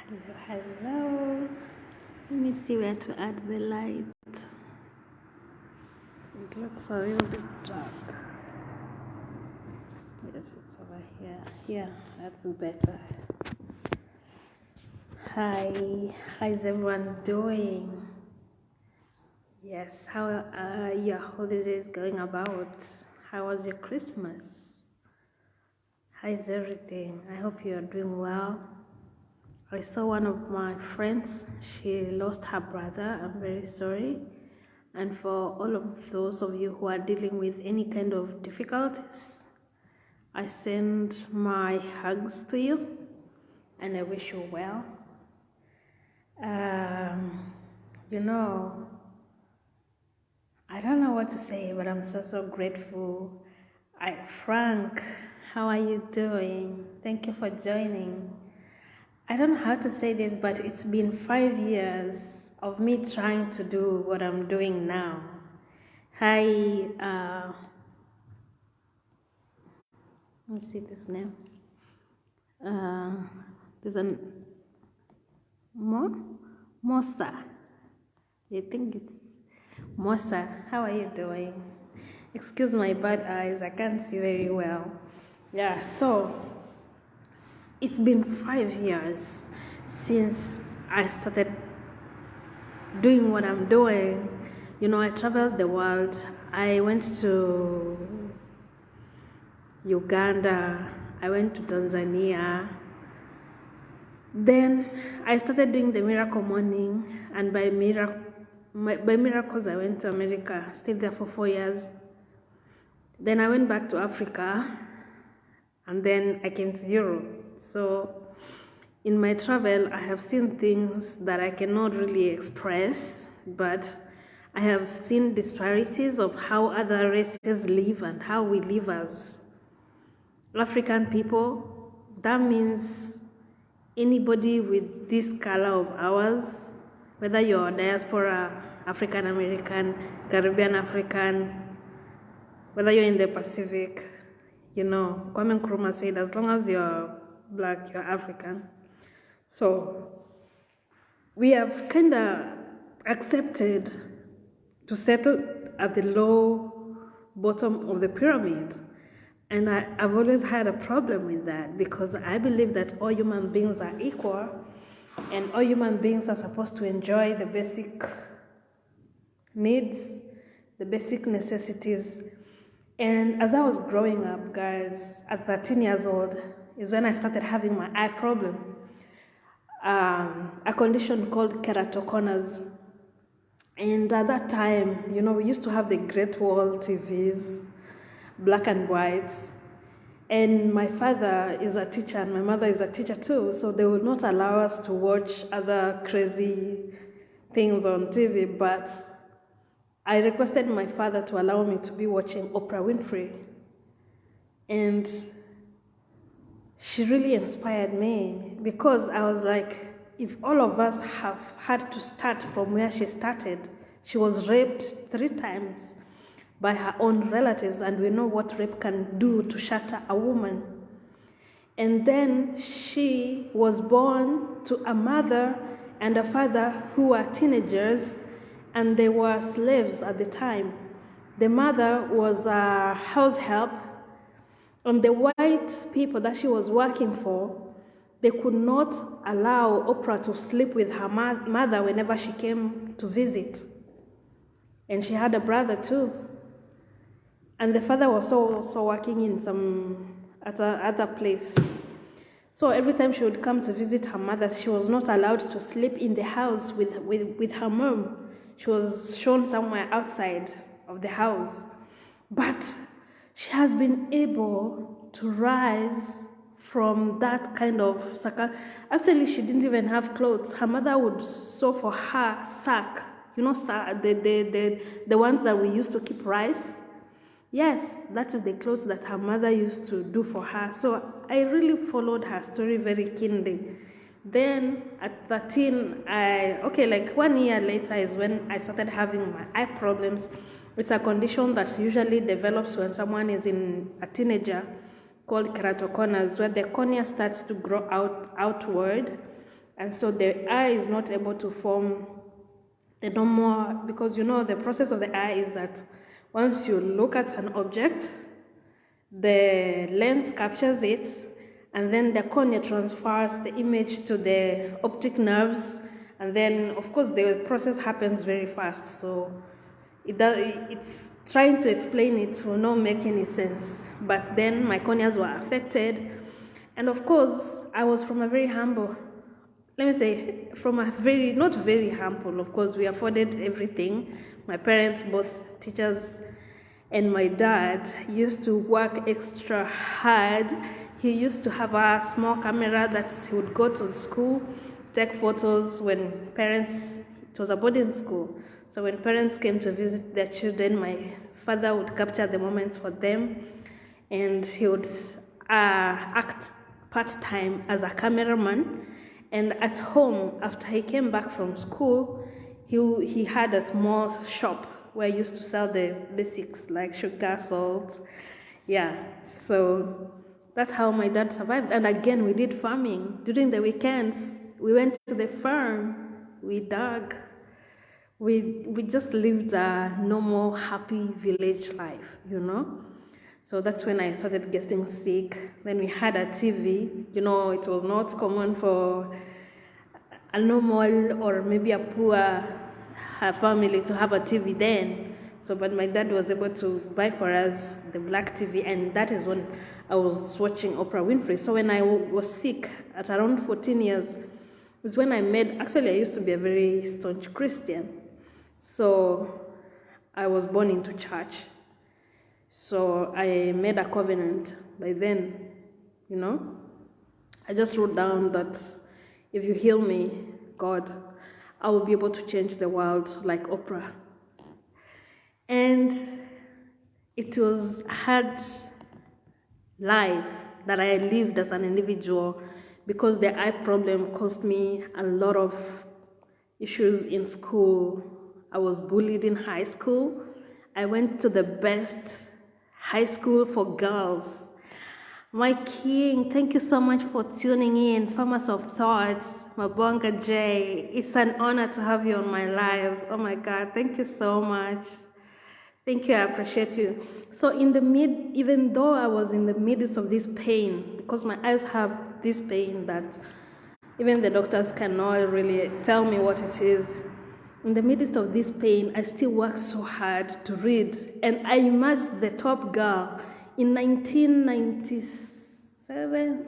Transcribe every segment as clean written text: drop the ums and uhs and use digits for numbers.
Hello. Let me see where to add the light. It looks a little bit dark. Yes, it's over here. Yeah, that's better. Hi. How's everyone doing? Yes, how are your holidays going about? How was your Christmas? How is everything? I hope you are doing well. I saw one of my friends, she lost her brother. I'm very sorry. And for all of those of you who are dealing with any kind of difficulties, I send my hugs to you and I wish you well. I don't know what to say, but I'm so grateful. Frank, how are you doing? Thank you for joining. I don't know how to say this, but it's been 5 years of me trying to do what I'm doing now. Hi, let me see this name. There's a Mosa. I think it's Mosa. How are you doing? Excuse my bad eyes, I can't see very well. Yeah, so it's been 5 years since I started doing what I'm doing. You know, I traveled the world. I went to Uganda, I went to Tanzania. Then I started doing the Miracle Morning, and by miracles I went to America, stayed there for 4 years. Then I went back to Africa, and then I came to Europe. So in my travel, I have seen things that I cannot really express, but I have seen disparities of how other races live and how we live as African people. That means anybody with this color of ours, whether you're diaspora, African American, Caribbean African, whether you're in the Pacific, you know, Kwame Nkrumah said, as long as you're black, you're African. So we have kind of accepted to settle at the low bottom of the pyramid. And I've always had a problem with that, because I believe that all human beings are equal and all human beings are supposed to enjoy the basic needs, the basic necessities. And as I was growing up, guys, at 13 years old is when I started having my eye problem, a condition called keratoconus. And at that time, you know, we used to have the Great Wall TVs, black and white, and my father is a teacher and my mother is a teacher too, so they would not allow us to watch other crazy things on TV. But I requested my father to allow me to be watching Oprah Winfrey, and she really inspired me, because I was like, if all of us have had to start from where she started. She was raped 3 times by her own relatives, and we know what rape can do to shatter a woman. And then she was born to a mother and a father who were teenagers, and they were slaves at the time. The mother was a house help, and the white people that she was working for, they could not allow Oprah to sleep with her mother whenever she came to visit. And she had a brother too. And the father was also working in some other place. So every time she would come to visit her mother, she was not allowed to sleep in the house with her mom. She was shown somewhere outside of the house. But she has been able to rise from that kind of Actually, she didn't even have clothes. Her mother would sew for her sack. You know, the ones that we used to keep rice. Yes, that is the clothes that her mother used to do for her. So I really followed her story very keenly. Then at 13, like 1 year later is when I started having my eye problems. It's a condition that usually develops when someone is a teenager, called keratoconus, where the cornea starts to grow outward, And so the eye is not able to form the normal, because the process of the eye is that once you look at an object, the lens captures it, and then the cornea transfers the image to the optic nerves, and then of course the process happens very fast. So it's trying to explain it will not make any sense. But then my corneas were affected, and of course I was from a very humble, let me say, from a very, not very humble, of course we afforded everything. My parents, both teachers, and my dad used to work extra hard. He used to have a small camera that he would go to school, take photos when parents, it was a boarding school, so when parents came to visit their children, my father would capture the moments for them, and he would act part-time as a cameraman. And at home, after he came back from school, he had a small shop where he used to sell the basics like sugar, salt. Yeah, so that's how my dad survived. And again, we did farming. During the weekends, we went to the farm, we dug. We just lived a normal, happy village life, So that's when I started getting sick. Then we had a TV. It was not common for a normal or maybe a poor family to have a TV then. So, but my dad was able to buy for us the black TV, and that is when I was watching Oprah Winfrey. So when I was sick at around 14 years, is when I used to be a very staunch Christian. So I was born into church. So I made a covenant by then, I just wrote down that if you heal me, God, I will be able to change the world like Oprah. And it was a hard life that I lived as an individual, because the eye problem caused me a lot of issues in school. I was bullied in high school. I went to the best high school for girls. My king, thank you so much for tuning in. Farmers of Thoughts, Mabonga J. It's an honor to have you on my live. Oh my God, thank you so much. Thank you, I appreciate you. So even though I was in the midst of this pain, because my eyes have this pain that even the doctors cannot really tell me what it is, in the midst of this pain, I still worked so hard to read. And I emerged the top girl in 1997.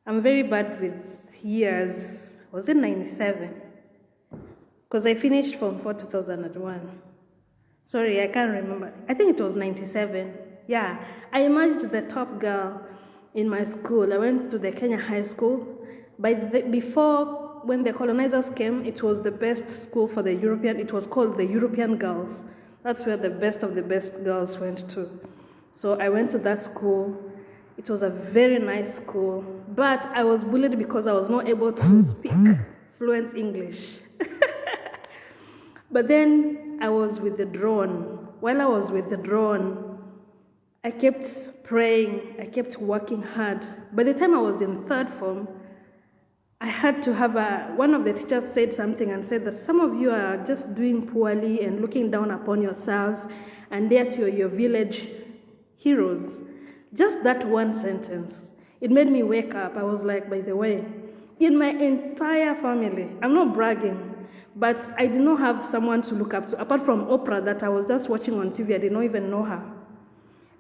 I'm very bad with years. Was it 97? Because I finished from 2001. Sorry, I can't remember. I think it was 97. Yeah, I emerged the top girl in my school. I went to the Kenya High School. Before, when the colonizers came, it was the best school for the European. It was called the European Girls. That's where the best of the best girls went to. So I went to that school. It was a very nice school, but I was bullied because I was not able to speak fluent English. But then I was withdrawn. While I was withdrawn, I kept praying, I kept working hard. By the time I was in third form, I had to have one of the teachers said something and said that some of you are just doing poorly and looking down upon yourselves, and yet you're your village heroes. Just that one sentence, it made me wake up. I was like, by the way, in my entire family, I'm not bragging, but I did not have someone to look up to, apart from Oprah that I was just watching on TV. I did not even know her.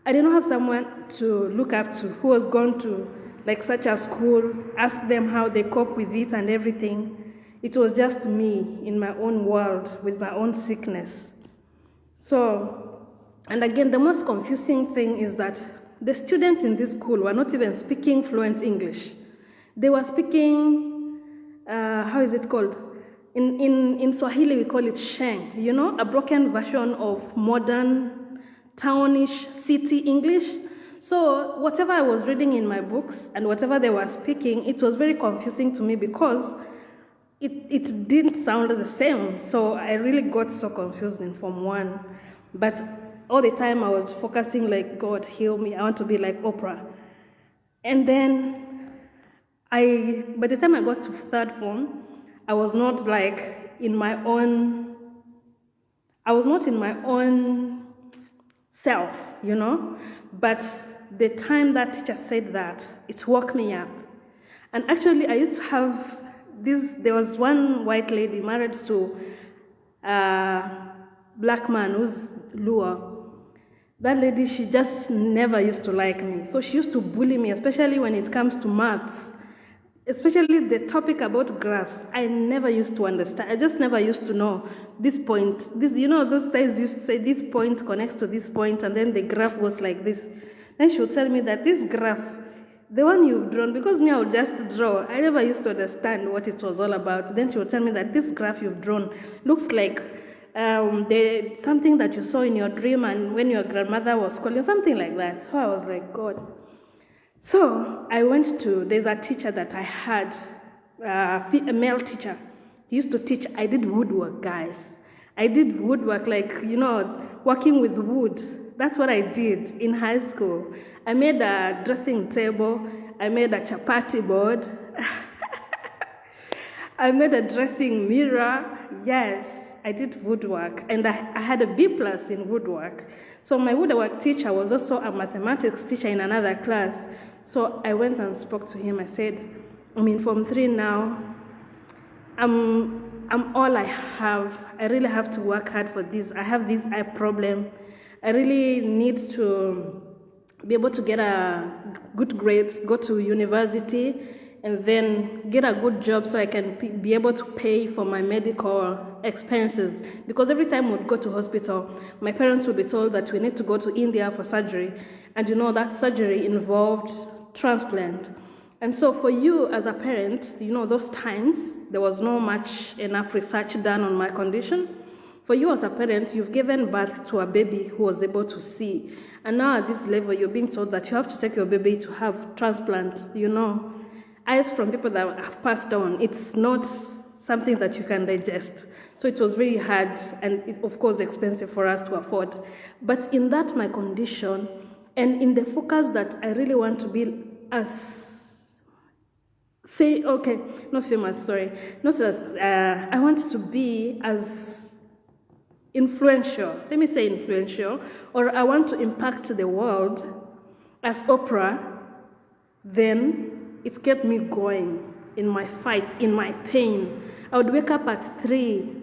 I did not have someone to look up to who was gone to like such a school, ask them how they cope with it and everything. It was just me in my own world with my own sickness. So, and again, the most confusing thing is that the students in this school were not even speaking fluent English. They were speaking, how is it called? In Swahili, we call it Sheng, a broken version of modern, townish, city English. So whatever I was reading in my books and whatever they were speaking, it was very confusing to me because it didn't sound the same. So I really got so confused in Form 1. But all the time I was focusing like, God, heal me. I want to be like Oprah. And then by the time I got to third form, I was not like in my own self, but the time that teacher said that, it woke me up. And actually, I used to have there was one white lady married to a black man who's Luo. That lady, she just never used to like me. So she used to bully me, especially when it comes to maths. Especially the topic about graphs, I never used to understand. I just never used to know this point. Those guys used to say this point connects to this point, and then the graph was like this. Then she would tell me that this graph, the one you've drawn, because me, I would just draw. I never used to understand what it was all about. Then she would tell me that this graph you've drawn looks like something that you saw in your dream and when your grandmother was calling, something like that. So I was like, God. So I there's a teacher that I had, a male teacher. He used to teach, I did woodwork, guys. I did woodwork, working with wood. That's what I did in high school. I made a dressing table. I made a chapati board. I made a dressing mirror. Yes, I did woodwork. And I had a B+ in woodwork. So my woodwork teacher was also a mathematics teacher in another class. So I went and spoke to him. I said, I'm in Form 3 now. I'm all I have. I really have to work hard for this. I have this eye problem. I really need to be able to get a good grades, go to university, and then get a good job so I can be able to pay for my medical expenses. Because every time we'd go to hospital, my parents would be told that we need to go to India for surgery. And that surgery involved transplant. And so for you as a parent, those times, there was no much enough research done on my condition. For you as a parent, you've given birth to a baby who was able to see. And now at this level, you're being told that you have to take your baby to have transplant, Eyes from people that have passed on, it's not something that you can digest. So it was very hard and, of course, expensive for us to afford. But in that, my condition, and in the focus that I really want to be as I want to be as influential, let me say influential, or I want to impact the world as Oprah, then it kept me going in my fight, in my pain. I would wake up at 3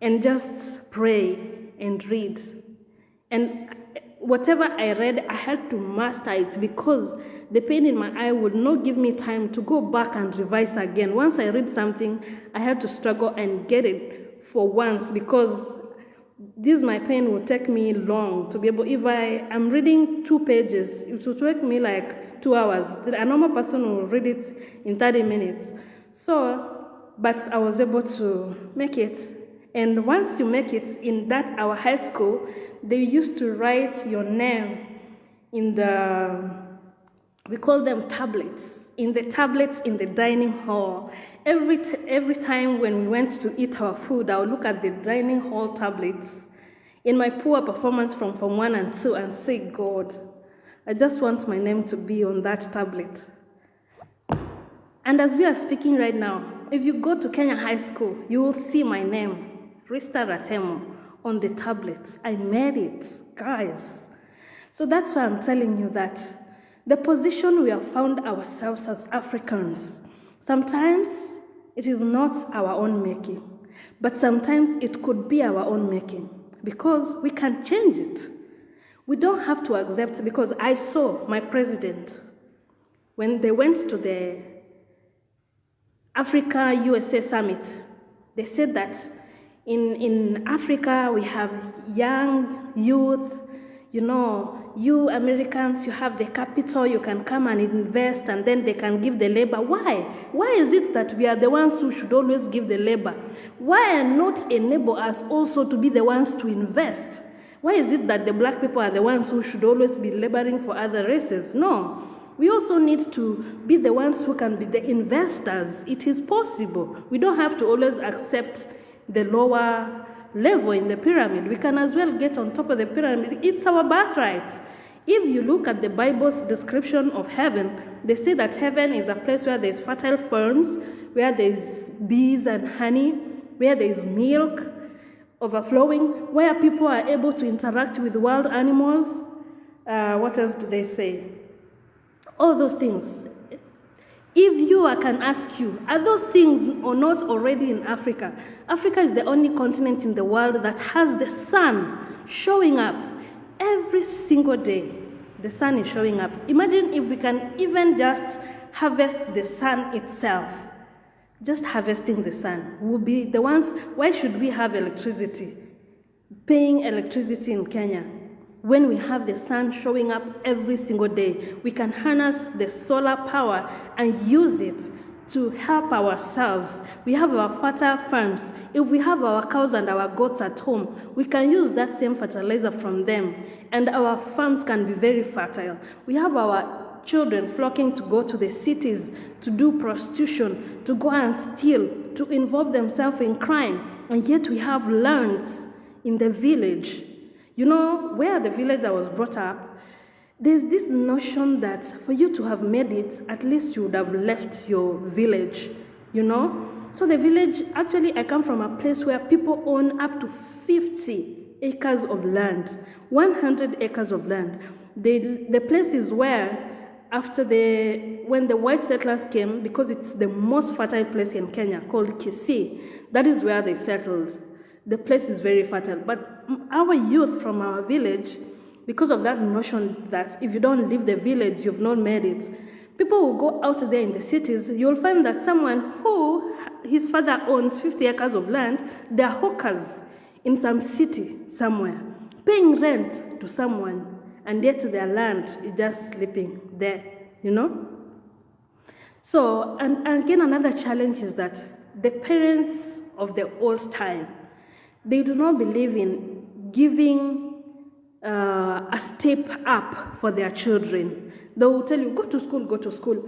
and just pray and read. And whatever I read, I had to master it because the pain in my eye would not give me time to go back and revise again. Once I read something, I had to struggle and get it for once because my pain would take me long to be able, if I'm reading 2 pages, it would take me like 2 hours. A normal person will read it in 30 minutes. But I was able to make it. And once you make it in our high school, they used to write your name in we call them tablets, in the dining hall. Every time when we went to eat our food, I would look at the dining hall tablets in my poor performance from Form 1 and 2 and say, God, I just want my name to be on that tablet. And as we are speaking right now, if you go to Kenya High School, you will see my name, Rista Ratemo, on the tablets. I made it, guys. So that's why I'm telling you that the position we have found ourselves as Africans, sometimes it is not our own making, but sometimes it could be our own making because we can change it. We don't have to accept, because I saw my president, when they went to the Africa-USA summit, they said that in Africa we have young youth, you Americans, you have the capital, you can come and invest and then they can give the labor. Why? Why is it that we are the ones who should always give the labor? Why not enable us also to be the ones to invest? Why is it that the black people are the ones who should always be laboring for other races? No. We also need to be the ones who can be the investors. It is possible. We don't have to always accept the lower level in the pyramid. We can as well get on top of the pyramid. It's our birthright. If you look at the Bible's description of heaven, they say that heaven is a place where there's fertile farms, where there's bees and honey, where there's milk overflowing, where people are able to interact with wild animals. What else do they say? All those things. If I can ask you, are those things or not already in Africa? Africa is the only continent in the world that has the sun showing up every single day. The sun is showing up. Imagine if we can even just harvest the sun itself. Just harvesting the sun. We'll be the ones. Why should we have electricity? Paying electricity in Kenya when we have the sun showing up every single day. We can harness the solar power and use it to help ourselves. We have our fertile farms. If we have our cows and our goats at home, we can use that same fertilizer from them, and our farms can be very fertile. We have our children flocking to go to the cities to do prostitution, to go and steal, to involve themselves in crime, and yet we have lands in the village. You know, where the village I was brought up, there's this notion that for you to have made it, at least you would have left your village, you know? So the village, actually I come from a place where people own up to 50 acres of land, 100 acres of land. The place is where, when the white settlers came, because it's the most fertile place in Kenya, called Kisii, that is where they settled. The place is very fertile. But our youth from our village, because of that notion that if you don't leave the village, you've not made it, people will go out there in the cities. You'll find that someone who his father owns 50 acres of land, they're hawkers in some city somewhere, paying rent to someone, and yet their land is just sleeping there, you know? So, and again, another challenge is that the parents of the old time, they do not believe in giving a step up for their children. They will tell you, go to school, go to school.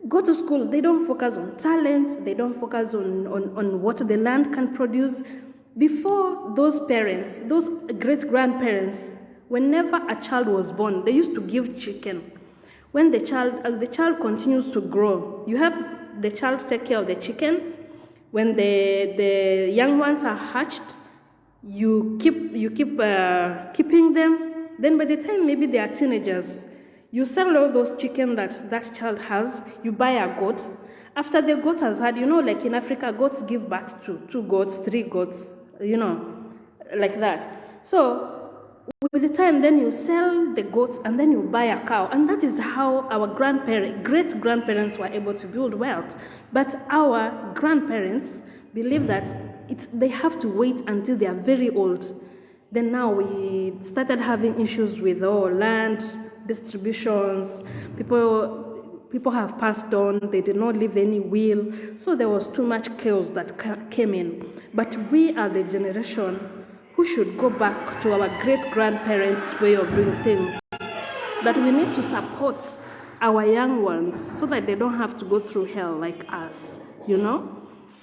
Go to school. They don't focus on talent. They don't focus on what the land can produce. Before those parents, those great-grandparents, whenever a child was born, they used to give chicken. As the child continues to grow, you help the child take care of the chicken. When the young ones are hatched, you keep keeping them. Then by the time maybe they are teenagers, you sell all those chicken that child has. You buy a goat. After the goat has had, you know, like in Africa, goats give birth to 2 goats, 3 goats, you know, like that. So with the time, then you sell the goats and then you buy a cow. And that is how our great-grandparents were able to build wealth. But our grandparents believe that they have to wait until they are very old. Then now we started having issues with land distributions. People have passed on. They did not leave any will. So there was too much chaos that came in. But we are the generation who should go back to our great-grandparents' way of doing things. That we need to support our young ones so that they don't have to go through hell like us, you know?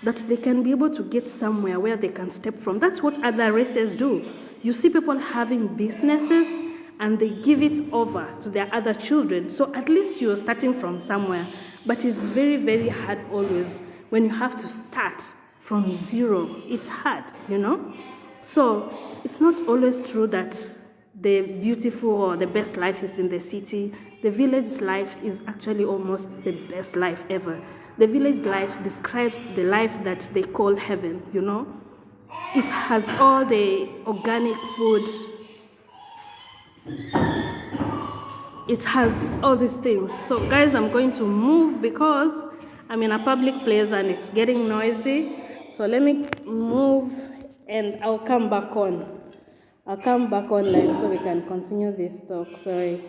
That they can be able to get somewhere where they can step from. That's what other races do. You see people having businesses and they give it over to their other children. So at least you're starting from somewhere. But it's very, very hard always when you have to start from zero. It's hard, you know? So it's not always true that the beautiful or the best life is in the city. The village life is actually almost the best life ever. The village life describes the life that they call heaven, you know. It has all the organic food. It has all these things. So guys, I'm going to move because I'm in a public place and it's getting noisy. So let me move and I'll come back on. I'll come back online so we can continue this talk. Sorry.